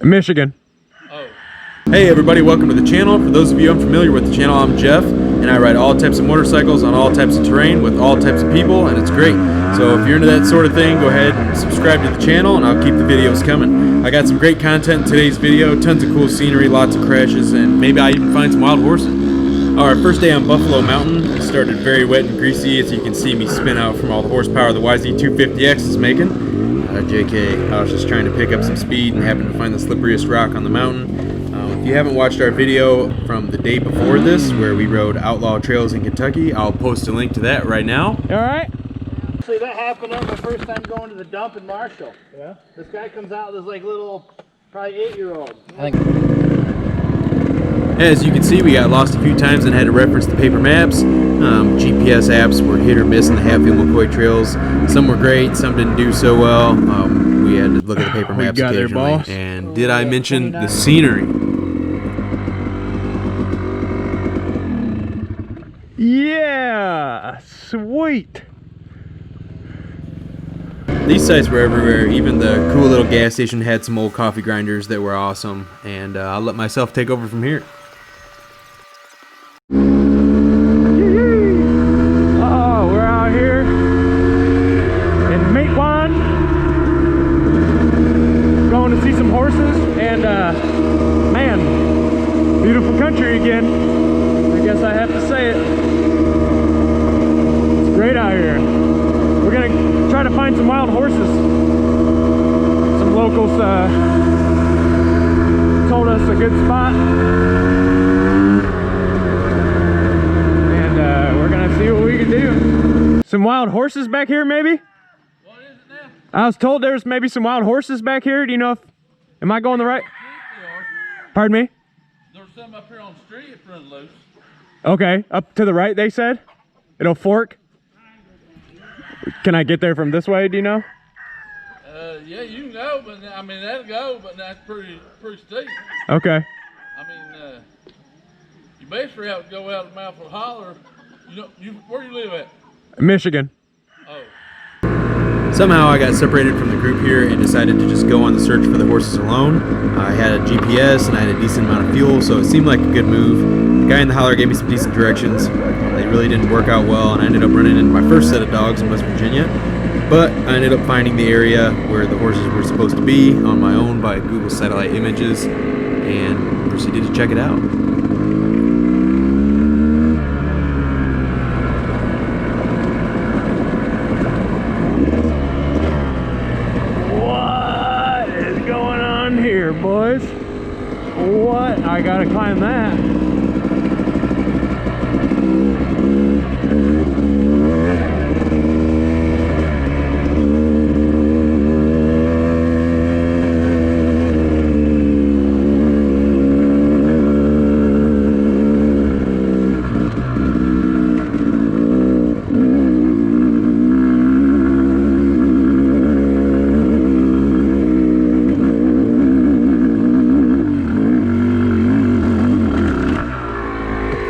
Michigan. Oh. Hey everybody, welcome to the channel. For those of you unfamiliar with the channel, I'm Jeff, and I ride all types of motorcycles on all types of terrain with all types of people, and it's great. So if you're into that sort of thing, go ahead and subscribe to the channel, and I'll keep the videos coming. I got some great content in today's video, tons of cool scenery, lots of crashes, and maybe I even find some wild horses. Our first day on Buffalo Mountain, it started very wet and greasy, as you can see me spin out from all the horsepower the YZ250X is making. JK, I was just trying to pick up some speed and happened to find the slipperiest rock on the mountain. If you haven't watched our video from the day before this, where we rode outlaw trails in Kentucky, I'll post a link to that right now. All right. Actually, that happened on my first time going to the dump in Marshall. Yeah. This guy comes out with this like little, probably 8-year-old. As you can see, we got lost a few times and had to reference the paper maps. GPS apps were hit or miss in the Hatfield McCoy trails. Some were great, some didn't do so well. We had to look at the paper maps occasionally. Boss. And did I mention the scenery? Yeah, sweet. These sites were everywhere. Even the cool little gas station had some old coffee grinders that were awesome. And I'll let myself take over from here. Oh, we're out here in Matewan, going to see some horses, and man, beautiful country again. I guess I have to say it. It's great out here. We're gonna try to find some wild horses. Some locals told us a good spot. See what we can do. Some wild horses back here, maybe? What is it now? I was told there's maybe some wild horses back here. Do you know if... Am I going the right... Pardon me? There's some up here on the street that's running loose. Okay, up to the right, they said? It'll fork? Can I get there from this way, do you know? Yeah, you can go, but I mean, that'll go, but that's pretty steep. Okay. I mean, you basically have to go out the mouth of the holler. Where you live at? Michigan. Oh. Somehow I got separated from the group here and decided to just go on the search for the horses alone. I had a GPS and I had a decent amount of fuel, so it seemed like a good move. The guy in the holler gave me some decent directions. They really didn't work out well, and I ended up running into my first set of dogs in West Virginia. But I ended up finding the area where the horses were supposed to be on my own by Google satellite images and proceeded to check it out. Here, boys. What? I gotta climb that.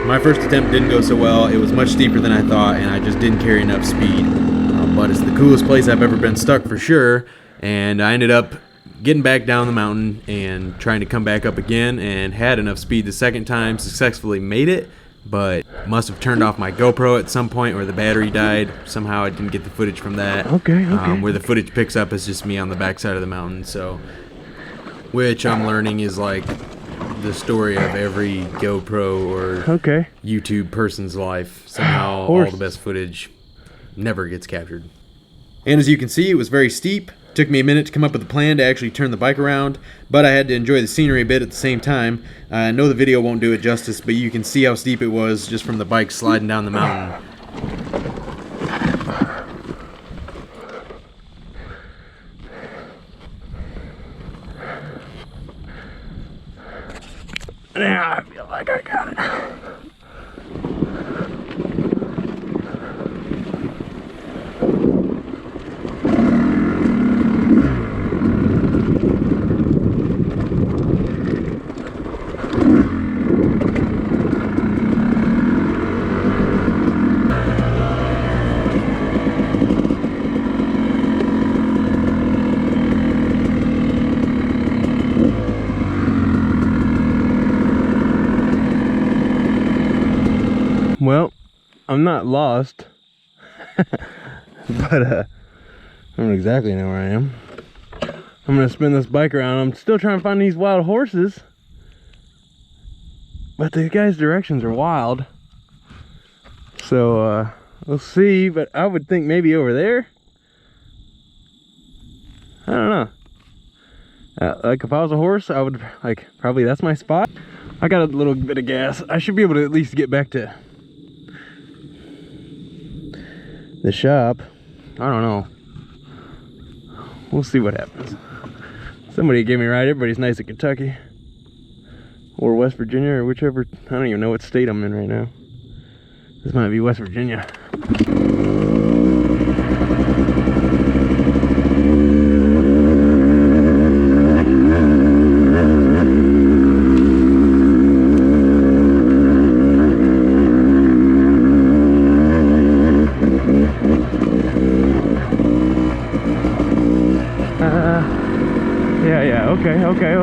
My first attempt didn't go so well. It was much steeper than I thought, and I just didn't carry enough speed. But it's the coolest place I've ever been stuck for sure, and I ended up getting back down the mountain and trying to come back up again, and had enough speed the second time, successfully made it, but must have turned off my GoPro at some point where the battery died. Somehow I didn't get the footage from that. Okay. Where the footage picks up is just me on the backside of the mountain, so, which I'm learning is like the story of every GoPro or YouTube person's life. Somehow all the best footage never gets captured. And as you can see, it was very steep. Took me a minute to come up with a plan to actually turn the bike around, but I had to enjoy the scenery a bit at the same time. I know the video won't do it justice, but you can see how steep it was just from the bike sliding down the mountain. Yeah, I feel like I got it. Well, I'm not lost, but I don't exactly know where I am. I'm gonna spin this bike around. I'm still trying to find these wild horses, but the guy's directions are wild. So we'll see, but I would think maybe over there. I don't know. Like if I was a horse, I would like probably that's my spot. I got a little bit of gas. I should be able to at least get back to the shop. I don't know. We'll see what happens. Somebody gave me a ride. Everybody's nice in Kentucky or West Virginia or whichever. I don't even know what state I'm in right now. This might be West Virginia.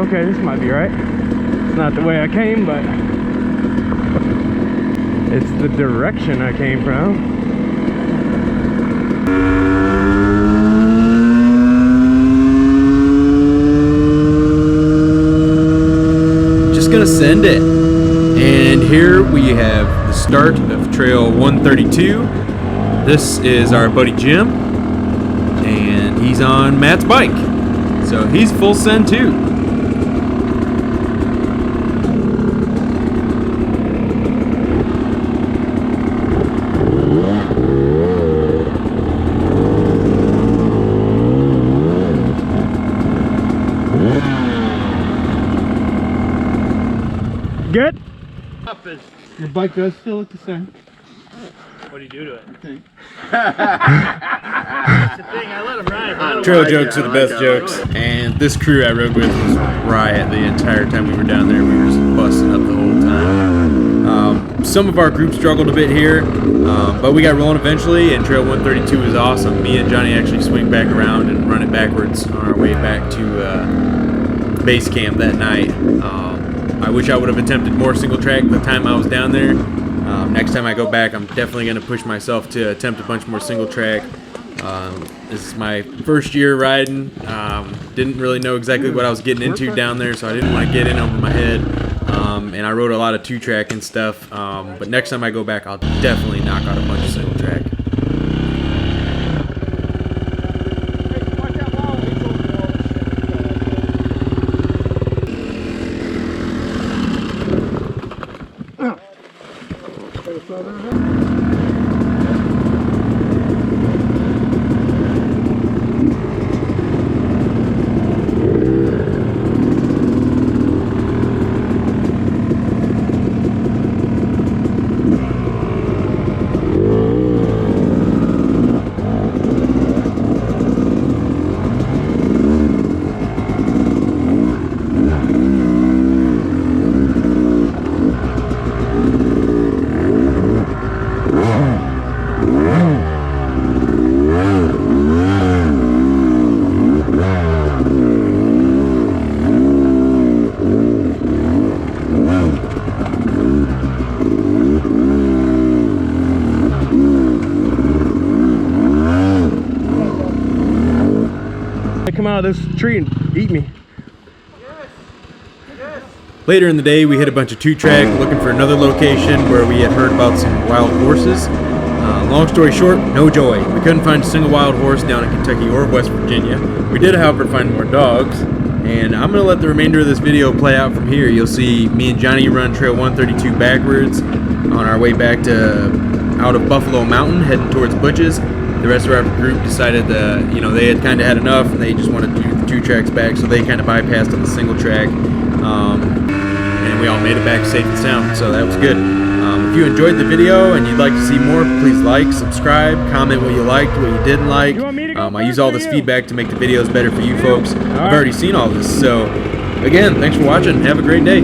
Okay, this might be right. It's not the way I came, but it's the direction I came from. Just gonna send it. And here we have the start of Trail 132. This is our buddy Jim, and he's on Matt's bike. So he's full send too. Good? Your bike does still look the same. What do you do to it? Okay. That's the thing, I let him ride. Trail jokes are the best jokes, and this crew I rode with was riot the entire time we were down there. We were just busting up the whole time. Some of our group struggled a bit here, but we got rolling eventually, and Trail 132 was awesome. Me and Johnny actually swing back around and run it backwards on our way back to base camp that night. I wish I would have attempted more single track the time I was down there. Next time I go back, I'm definitely going to push myself to attempt a bunch more single track. This is my first year riding. Didn't really know exactly what I was getting into down there, so I didn't want to get in over my head. And I rode a lot of two track and stuff. But next time I go back, I'll definitely knock out a bunch of single track. Come out of this tree and eat me. Later in the day, we hit a bunch of two-track looking for another location where we had heard about some wild horses. Long story short, no joy. We couldn't find a single wild horse down in Kentucky or West Virginia. We did, however, find more dogs. And I'm going to let the remainder of this video play out from here. You'll see me and Johnny run Trail 132 backwards on our way back to out of Buffalo Mountain, heading towards Butch's. The rest of our group decided that, they had kind of had enough and they just wanted to do the two tracks back, so they kind of bypassed on the single track. And we all made it back safe and sound, so that was good. If you enjoyed the video and you'd like to see more, please like, subscribe, comment what you liked, what you didn't like. I use all this feedback to make the videos better for you folks. I've already seen all this, so again, thanks for watching. Have a great day.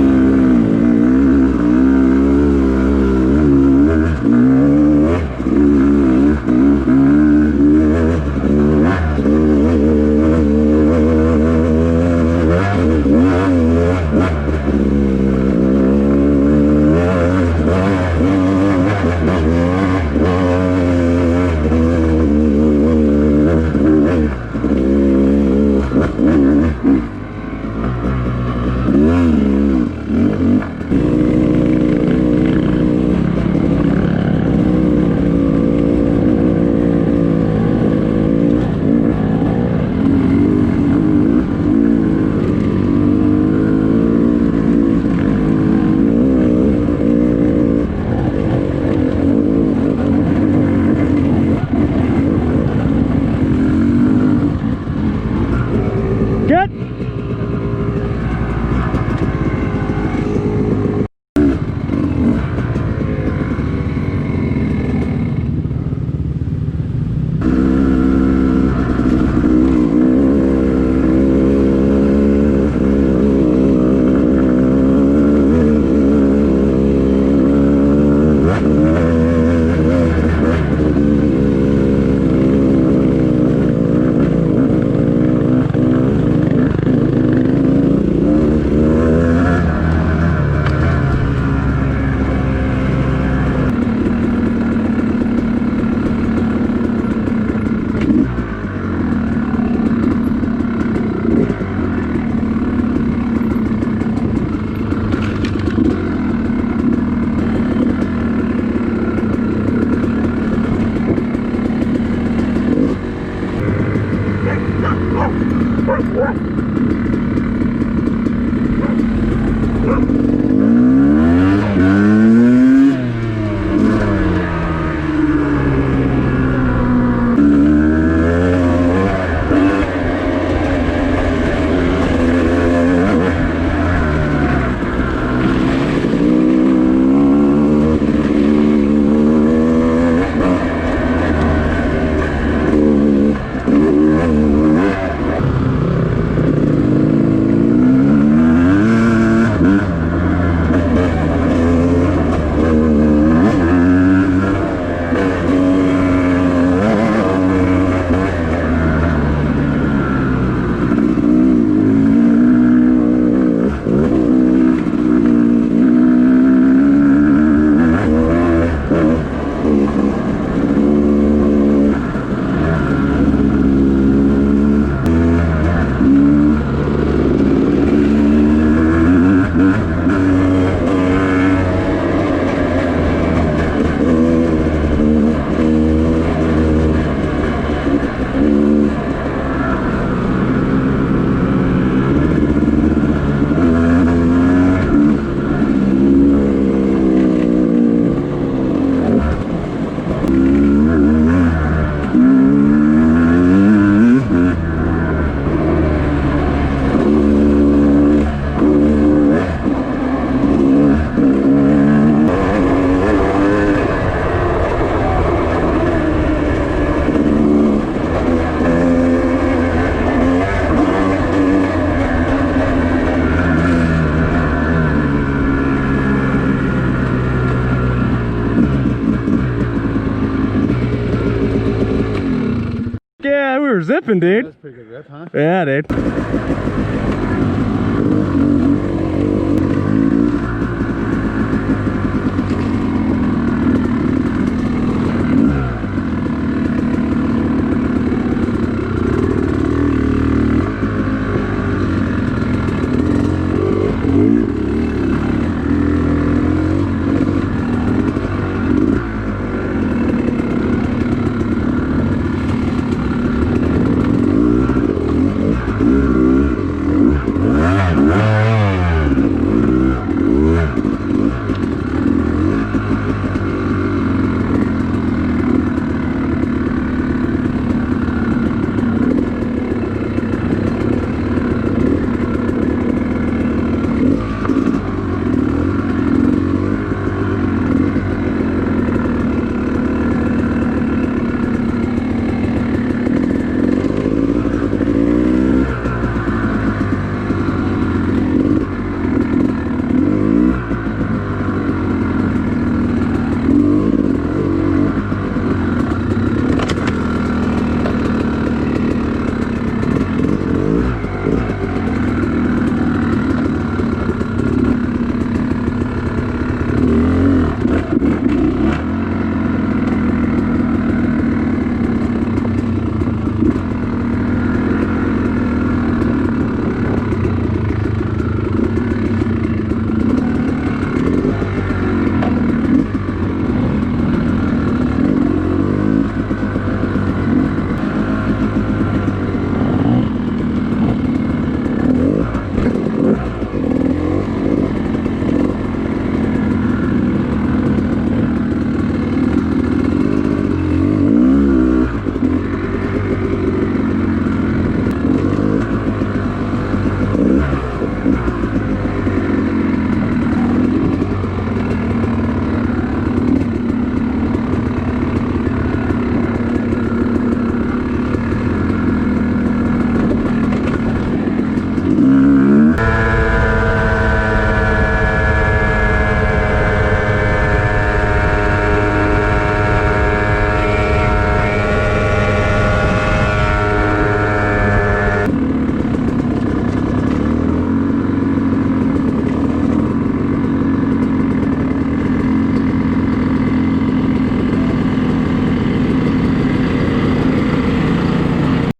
We're zipping, dude. That's pretty good rip, huh? Yeah, dude.